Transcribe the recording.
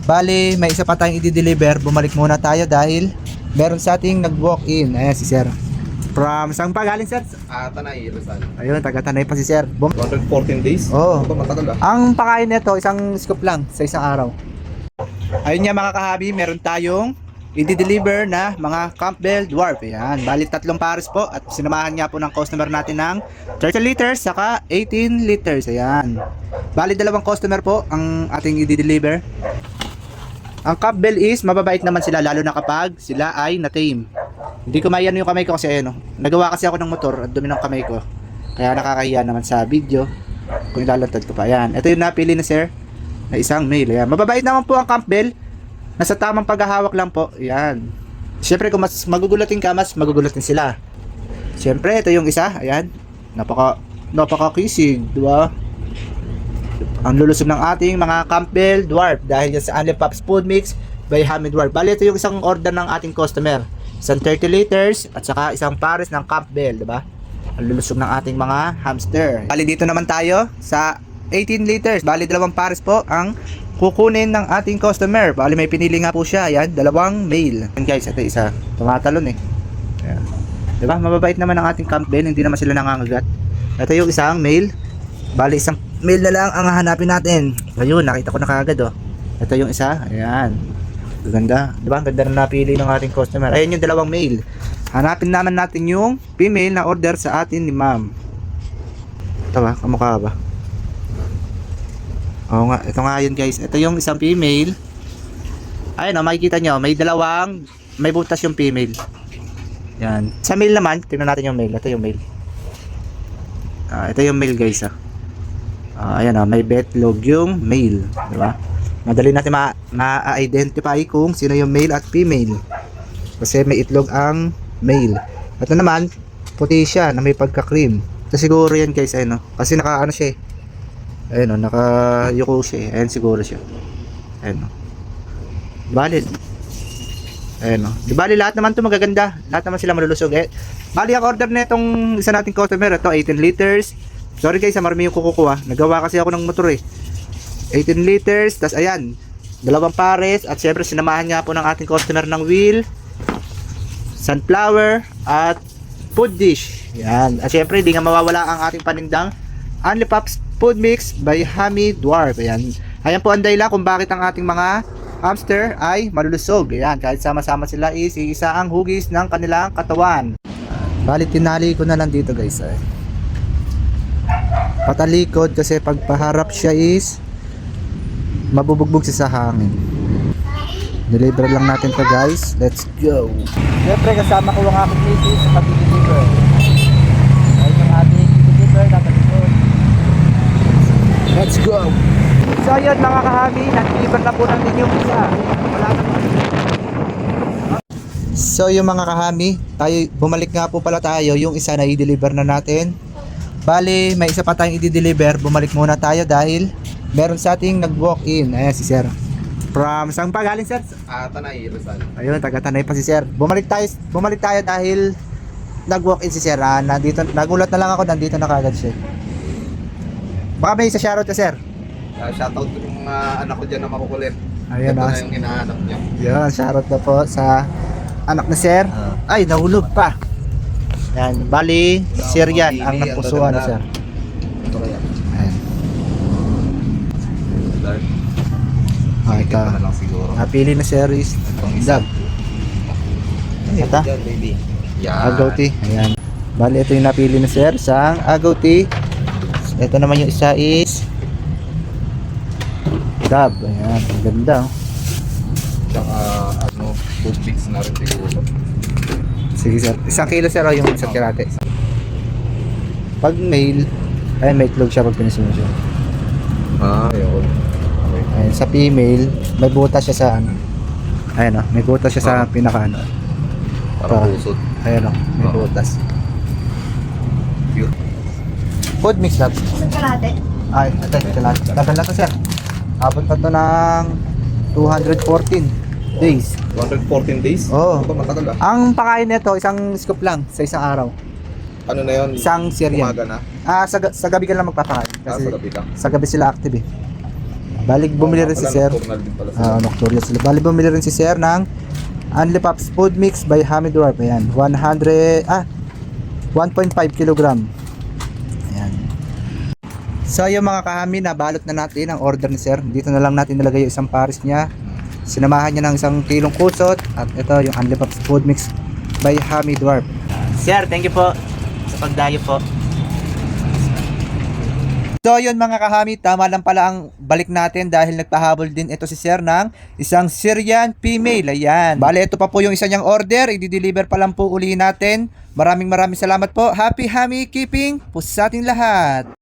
Bali, may isa pa tayong i-deliver. Bumalik muna tayo dahil meron sa ating nag-walk-in. Ayan si sir. From saan pa galing sir? Tanay, Rizal. Ayun, taga-Tanay pa si sir. 114 days? Oo. Ito matagal ah. Ang pakain nito, isang scoop lang sa isang araw. Ayun nga mga kahabi, meron tayong i-deliver na mga Campbell Dwarf. Ayan, bali 3 pares po at sinamahan nga po ng customer natin ng 30 liters saka 18 liters. Ayan. Bali 2 customer po ang ating i-deliver. Ang Campbell is mababait naman sila lalo na kapag sila ay na-tame. Hindi ko mayan yung kamay ko kasi ayun, nagawa kasi ako ng motor at dumi ng kamay ko. Kaya nakakahiya naman sa video kung ilalantad ko pa. Ayan, ito yung napili na sir na isang male. Ayan, mababait naman po ang Campbell. Nasa tamang paghahawak lang po. Ayan. Siyempre kung mas magugulatin ka, mas magugulatin sila. Siyempre ito yung isa. Ayan. Napaka-kisig, di ba? Ang lulusob ng ating mga Campbell Dwarf dahil yan sa Only Pops Food Mix by Hamid Dwarf. Bali ito yung isang order ng ating customer. Isang 30 liters at saka isang pares ng Campbell, di ba? Ang lulusog ng ating mga hamster. Bali dito naman tayo sa 18 liters. Bali 2 pares po ang kukunin ng ating customer. Bali may pinili nga po siya. Ayan, 2 male. And guys, ito isa. Tumatalon eh. Ayan. Di ba? Mababait naman ang ating Campbell. Hindi naman sila nangangagat. Ito yung isang male. Bali isang male na lang ang hahanapin natin. Ayun, nakita ko na kaagad oh. Ito yung isa. Ayan. Ganda. Diba? Ang ganda na napili ng ating customer. Ayan yung 2 male. Hanapin naman natin yung female na order sa atin ni ma'am. Ito ba? Kamukha ba? Oo nga. Ito nga yun guys. Ito yung isang female. Ayun oh, makikita nyo. May butas yung female. Yan. Sa male naman, tingnan natin yung male. Ito yung male. Ito yung male guys ah. Ayan may betlog yung male, di ba? Madali natin ma-identify kung sino yung male at female. Kasi may itlog ang male. Ito naman, puti siya na may pagka-cream. Ito siguro yan guys, ayun kasi naka-ano siya eh. Ayun naka-yuko siya eh. Ayun siguro siya. Ayun Bali. Ayun Di bali lahat naman 'to magaganda. Lahat naman sila malulusog eh. Bali ang order na itong isa nating customer, ito 18 liters. Sorry guys, marami yung kukuha. Nagawa kasi ako ng motor eh. 18 liters, tas ayan, 2 pares at syempre sinamahan nga po ng ating customer ng wheel, sunflower at food dish. Yan. At syempre hindi nga mawawala ang ating panindang Only Pops Food Mix by Hamid Dwarf. Ayan. Ayan po ang dahilan kung bakit ang ating mga hamster ay malulusog. Ayan, kahit sama-sama sila is isa ang hugis ng kanilang katawan. Bali tinali ko na lang dito guys patalikod kasi pag paharap siya is mabubugbog siya sa hangin. Deliver lang natin to guys. Let's go. Siyempre kasama ko ang aking misis sa pag-deliver. Ayun yung ating deliver natalikod. Let's go. So yun mga kahami, nag-deliver na po natin yung isa. Wala na po. So yung mga kahami, bumalik nga po pala tayo. Yung isa na i-deliver na natin. Bali, may isa pa tayong i-deliver. Bumalik muna tayo dahil meron sa ating nag-walk-in. Ayan si sir. From saan pa galing sir? Tanay, Rizal. Ayun, taga-Tanay pa si sir. Bumalik tayo dahil nag-walk-in si sir. Nagulat na lang ako, nandito na kagad siya. Baka may isa shoutout ka sir. Shoutout ko yung mga anak ko dyan na makukulit. Ayun ito na yung hinahanap niya. Yun, shoutout na po sa anak ni sir. Ay, nahulog pa. Yan, bali, sir yan, ang nagpusuan sir. Ito kaya. Ayan. Ito. Na lang siguro. Napili na sir is dog. Ito? Baby. Yan. Agouti. Ayan. Bali, ito yung napili na sir, sang agouti. Ito naman yung isa is dab. Ayan, ang ganda. Tsaka food mix na rin siguro. Sige sir, 1 kilo sir yung isang kirate. Pag male, ay may itlog siya pag pinisin mo siya. Ayun. Okay. Ayun, sa female, may butas siya sa ano. Ayun may butas siya sa pinaka ano. Parang pusod. Ayun may butas. Pure. Food mix lab. Isang kalate. Ay, ito tagal na to sir. Abot na to ng 214 days. 114 days? Oo. Ito matagal ah. Ang pakain nito, isang scoop lang sa isang araw. Ano na yun? Isang cereal. Umaga na? Sa gabi ka lang magpapakain. Kasi Sa gabi lang. sa gabi sila active eh. Balik bumili rin si Sir. Nocturnal din pala sila. Nocturnal sila. Balik bumili rin si Sir ng Only Pops Food Mix by Hamid Dwarf. Ayan, 1.5 kilogram. Ayan. So yung mga kahami, nabalot na natin ang order ni Sir. Dito na lang natin nilagay yung isang pares niya. Sinamahan niya ng isang kilong kusot. At ito yung Only Pops Food Mix by Hamid Dwarf. Sir, thank you po sa pagdayo po. So yun mga kahami, tama lang pala ang balik natin dahil nagpahabol din ito si Sir ng isang Syrian female. Ayan. Bale, ito pa po yung isa niyang order. I-deliver pa lang po uli natin. Maraming salamat po. Happy Hami Keeping po sa ating lahat.